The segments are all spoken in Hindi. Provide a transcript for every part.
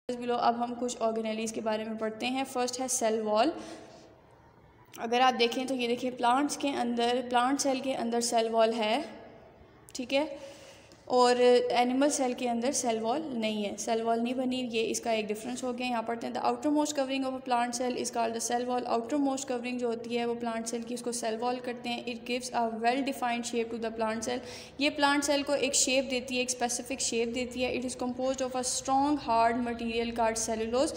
बिलो अब हम कुछ ऑर्गेनेलीज़ के बारे में पढ़ते हैं। फर्स्ट है सेल वॉल। अगर आप देखें तो ये देखिए प्लांट्स के अंदर, प्लांट सेल के अंदर सेल वॉल है, ठीक है, और एनिमल सेल के अंदर सेल वॉल नहीं है, सेल वॉल नहीं बनी। ये इसका एक डिफरेंस हो गया। यहाँ पढ़ते हैं the outermost covering of a plant cell is called the cell wall. Outermost covering जो होती है वो प्लांट सेल की, उसको सेल वॉल करते हैं। It gives a well defined shape to the plant cell. ये प्लांट सेल को एक शेप देती है, एक स्पेसिफिक शेप देती है। It is composed of a strong hard material called cellulose.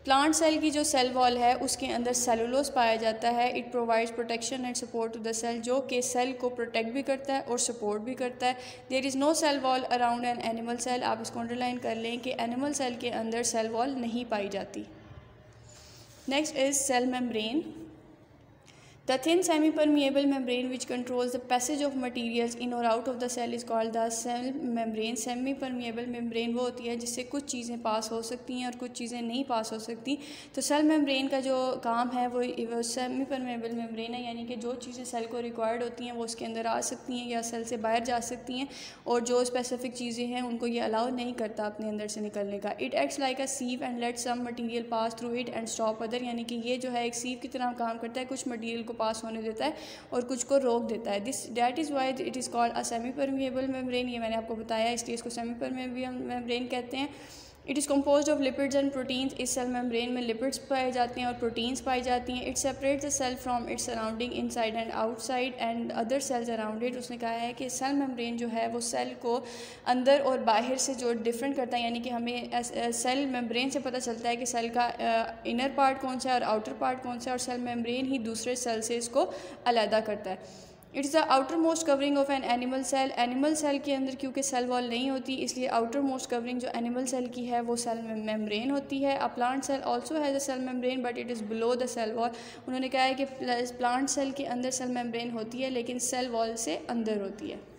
Plant cell की जो सेल वॉल है उसके अंदर सेलुलोज पाया जाता है। It provides protection and support to the cell, जो कि सेल को प्रोटेक्ट भी करता है और सपोर्ट भी करता है। There is no cell wall around an animal cell. आप इसको अंडरलाइन कर लें कि एनिमल सेल के अंदर सेल वॉल नहीं पाई जाती। Next is cell membrane. The thin semi-permeable membrane which controls the passage of materials in or out of the cell is called the cell membrane. Semi-permeable membrane वो होती है जिससे कुछ चीज़ें पास हो सकती हैं और कुछ चीज़ें नहीं पास हो सकती। तो सेल मेम्ब्रेन का जो काम है वो सेमी परमेबल मेम्ब्रेन है, यानी कि जो चीज़ें सेल को रिक्वायर्ड होती हैं वो उसके अंदर आ सकती हैं या सेल से बाहर जा सकती हैं, और जो स्पेसिफिक चीज़ें हैं उनको ये अलाउ नहीं करता अपने अंदर से निकलने का। It acts like a sieve and let some material pass through it and stop other, यानी कि ये जो है एक सीव की तरह काम करता है, कुछ मटीरियल पास होने देता है और कुछ को रोक देता है। That is why it is called a semi permeable membrane. ये मैंने आपको बताया, इसलिए इसको सेमी परमेबल मेम्ब्रेन कहते हैं। It is composed of lipids and proteins. इस सेल मेम्ब्रेन में लिपिड्स पाए जाते हैं और प्रोटीन्स पाई जाती हैं। It separates the cell from its surrounding inside and outside and other cells around it. उसने कहा है कि सेल मेम्ब्रेन जो है वो सेल को अंदर और बाहर से जो डिफरेंट करता है, यानी कि हमें सेल मेम्ब्रेन से पता चलता है कि सेल का इनर पार्ट कौन सा है और आउटर पार्ट कौन सा है, और सेल मेम्ब्रेन ही दूसरे सेल से इसको अलहदा करता है। It is the outermost covering of an animal cell. Animal cell के अंदर क्योंकि सेल वॉल नहीं होती, इसलिए आउटर मोस्ट कवरिंग जो एनिमल सेल की है वो सेल मेम्ब्रेन होती है। A plant cell also has a cell membrane but it is below the cell wall. उन्होंने कहा है कि प्लांट सेल के अंदर सेल मेम्ब्रेन होती है लेकिन सेल वॉल से अंदर होती है।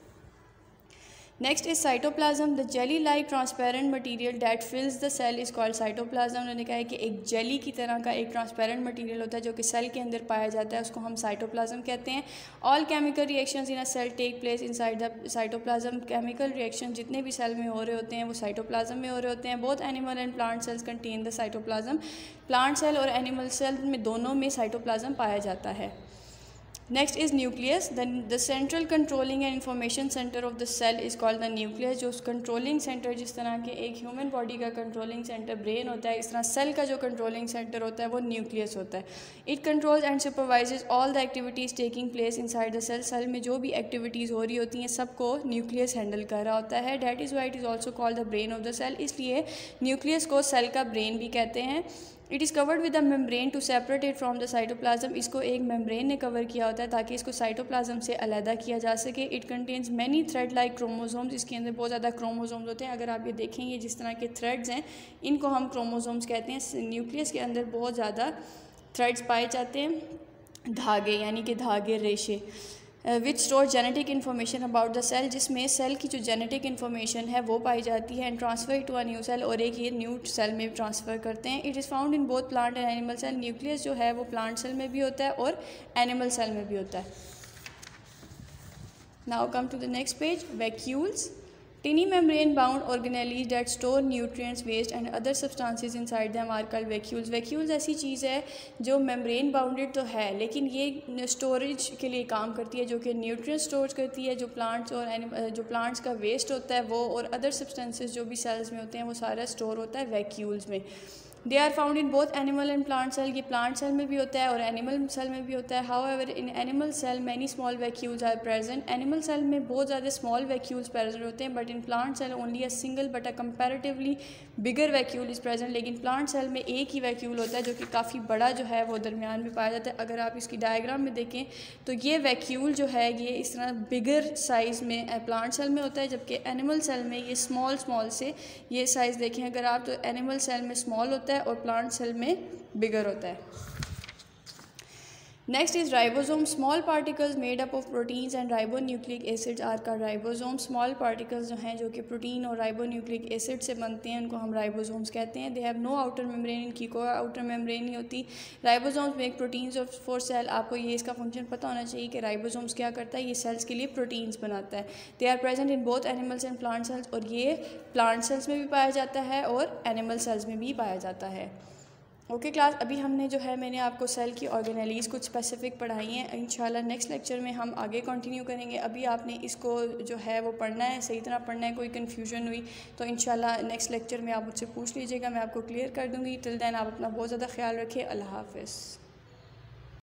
Next is cytoplasm. The jelly like transparent material that fills the cell is called cytoplasm. उन्होंने कहा है कि एक जेली की तरह का एक ट्रांसपेरेंट मटीरियल होता है जो कि सेल के अंदर पाया जाता है, उसको हम साइटोप्लाज्म कहते हैं। All chemical reactions in a cell take place inside the cytoplasm. Chemical reaction जितने भी सेल में हो रहे होते हैं वो साइटोप्लाज्म में हो रहे होते हैं। Both animal and plant cells contain the cytoplasm. Plant cell और एनिमल सेल में दोनों में साइटोप्लाज्म पाया जाता है। Next is nucleus. The central controlling and information centre of the cell is called the nucleus. जो कंट्रोलिंग सेंटर, जिस तरह के एक ह्यूमन बॉडी का कंट्रोलिंग सेंटर ब्रेन होता है, इस तरह सेल का जो कंट्रोलिंग सेंटर होता है वो न्यूक्लियस होता है। It controls and supervises all the activities taking place inside the cell. Cell में जो भी एक्टिविटीज़ हो रही होती हैं सबको न्यूक्लियस हैंडल कर रहा होता है। That is why it is also called the brain of the cell. इसलिए न्यूक्लियस को सेल का ब्रेन भी कहते हैं। It is covered with a membrane to separate it from the cytoplasm. इसको एक मेम्ब्रेन ने कवर किया होता है ताकि इसको साइटोप्लाज्म से अलहदा किया जा सके। It contains many thread like chromosomes. इसके अंदर बहुत ज़्यादा क्रोमोसोम्स होते हैं। अगर आप ये देखें, ये जिस तरह के थ्रेड्स हैं इनको हम क्रोमोसोम्स कहते हैं। न्यूक्लियस के अंदर बहुत ज़्यादा थ्रेड्स पाए जाते हैं, धागे, यानी कि धागे, रेशे, which store genetic information about the cell, जिसमें सेल की जो जेनेटिक इन्फॉर्मेशन है वो पाई जाती है। And transfer to a new cell, और एक ये न्यू सेल में ट्रांसफ़र करते हैं। It is found in both plant and animal cell. Nucleus जो है वो प्लांट सेल में भी होता है और एनिमल सेल में भी होता है। Now come to the next page, vacuoles. Tiny membrane bound organelles that store nutrients, waste and other substances inside them are called vacuoles. Vacuoles ऐसी चीज़ है जो membrane bounded तो है लेकिन ये स्टोरेज के लिए काम करती है, जो कि न्यूट्रिएंट्स स्टोर करती है। जो प्लांट्स और जो प्लांट्स का वेस्ट होता है वो और अदर सब्सटेंसेस जो भी सेल्स में होते हैं वो सारा स्टोर होता है वैक्यूल्स में। They are found in both animal and plant cell. ये प्लांट सेल में भी होता है और एनिमल सेल में भी होता है। However in animal cell many small vacuoles are present. Animal cell में बहुत ज़्यादा स्मॉल वैक्यूल्स प्रेजेंट होते हैं, but in plant cell only a single but a comparatively bigger vacuole is present. लेकिन प्लांट सेल में एक ही वैक्यूल होता है जो कि काफ़ी बड़ा जो है वो दरमियान में पाया जाता है। अगर आप इसकी डायग्राम में देखें तो ये वैक्यूल जो है ये इस तरह बिगर साइज़ में प्लांट सेल में होता है, जबकि एनिमल सेल में ये स्मॉल से ये साइज़ देखें अगर आप, तो एनिमल सेल में स्मॉल होता है और प्लांट सेल में बिगर होता है। Next is ribosome, small particles made up of proteins and ribonucleic acids are का राइबोसोम। स्मॉल पार्टिकल्स जो हैं जो कि प्रोटीन और राइबोन्यूक्लिक एसिड से बनते हैं उनको हम राइबोसोम्स कहते हैं। They have no outer membrane, इनकी कोई आउटर मेम्ब्रेन नहीं होती। Ribosomes make proteins of for cell. आपको ये इसका फंक्शन पता होना चाहिए कि राइबोसोम्स क्या करता है, ये सेल्स के लिए प्रोटीन्स बनाता है। They are present in both animals and plant cells, और ये प्लांट सेल्स में भी पाया जाता है और एनिमल सेल्स में भी पाया जाता है। ओके क्लास, अभी हमने जो है मैंने आपको सेल की ऑर्गेनेलीज़ कुछ स्पेसिफिक पढ़ाई हैं। इंशाल्लाह नेक्स्ट लेक्चर में हम आगे कंटिन्यू करेंगे। अभी आपने इसको जो है वो पढ़ना है, सही तरह पढ़ना है। कोई कन्फ्यूजन हुई तो इंशाल्लाह नेक्स्ट लेक्चर में आप मुझसे पूछ लीजिएगा, मैं आपको क्लियर कर दूँगी। टिल देन आप अपना बहुत ज़्यादा ख्याल रखिए। अल्लाह हाफ़िज़।